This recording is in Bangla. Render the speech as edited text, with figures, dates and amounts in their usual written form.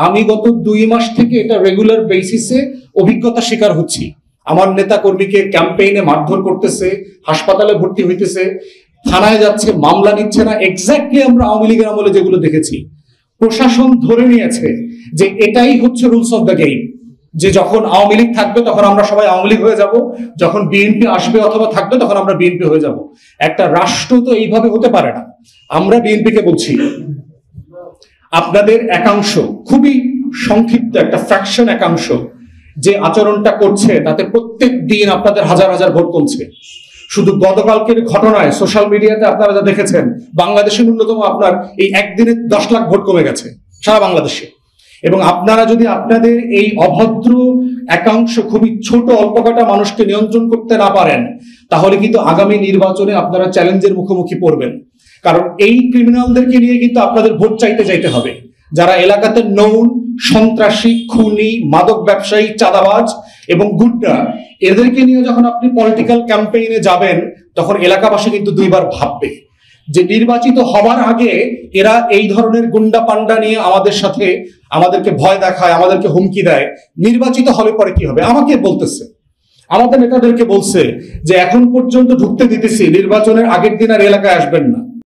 আমি গত 2 মাস থেকে এটা রেগুলার বেসিসে অভিজ্ঞতা শিকার হচ্ছি। আমার নেতা কর্মীকে ক্যাম্পেইনে মারধর করতেছে, হাসপাতালে ভর্তি হইতেছে, থানায় যাচ্ছে, মামলা নিচ্ছে না। এক্স্যাক্টলি আমরা আওয়ামী লীগের আমলে যেগুলো দেখেছি। প্রশাসন ধরে নিয়েছে যে এটাই হচ্ছে রুলস অফ দ্য গেম, যে যখন আওয়ামী লীগ থাকবে তখন আমরা সবাই আওয়ামী লীগ হয়ে যাব, যখন বিএনপি আসবে অথবা থাকবে তখন আমরা বিএনপি হয়ে যাব। একটা রাষ্ট্র তো এইভাবে হতে পারে না। আমরা বিএনপিকে বলছি, আপনাদের একাংশ, খুবই সংক্ষিপ্ত একটা ফ্র্যাকশন একাংশ যে আচরণটা করছে, তাতে প্রত্যেক দিন আপনাদের হাজার হাজার ভোট কমছে। শুধু গতকালকের ঘটনায় সোশ্যাল মিডিয়াতে আপনারা যা দেখেছেন, বাংলাদেশে ন্যূনতম আপনার এই একদিনে 10 লাখ ভোট কমে গেছে সারা বাংলাদেশে। এবং আপনারা যদি আপনাদের এই অভদ্র একাংশ, খুবই ছোট অল্প কটা মানুষকে নিয়ন্ত্রণ করতে না পারেন, তাহলে কিন্তু আগামী নির্বাচনে আপনারা চ্যালেঞ্জের মুখোমুখি পড়বেন। কারণ এই ক্রিমিনালদেরকে নিয়ে কিন্তু আপনাদের ভোট চাইতে হবে, যারা এলাকাতে নৌন, সন্ত্রাসী, খুনি, মাদক ব্যবসায়ী, চাঁদাবাজ এবং গুন্ডা, এদেরকে নিয়ে যখন আপনি পলিটিক্যাল ক্যাম্পেইনে যাবেন, তখন এলাকাবাসী কিন্তু 2 বার ভাববে যে নির্বাচিত হবার আগে এরা এই ধরনের গুন্ডা পান্ডা নিয়ে আমাদেরকে ভয় দেখায়, আমাদেরকে হুমকি দেয়, নির্বাচিত হলে পরে কি হবে। আমাকে বলতেছে, আমাদের নেতাদেরকে বলছে যে এখন পর্যন্ত ঢুকতে দিতেছি, নির্বাচনের আগের দিন আর এলাকায় আসবেন না।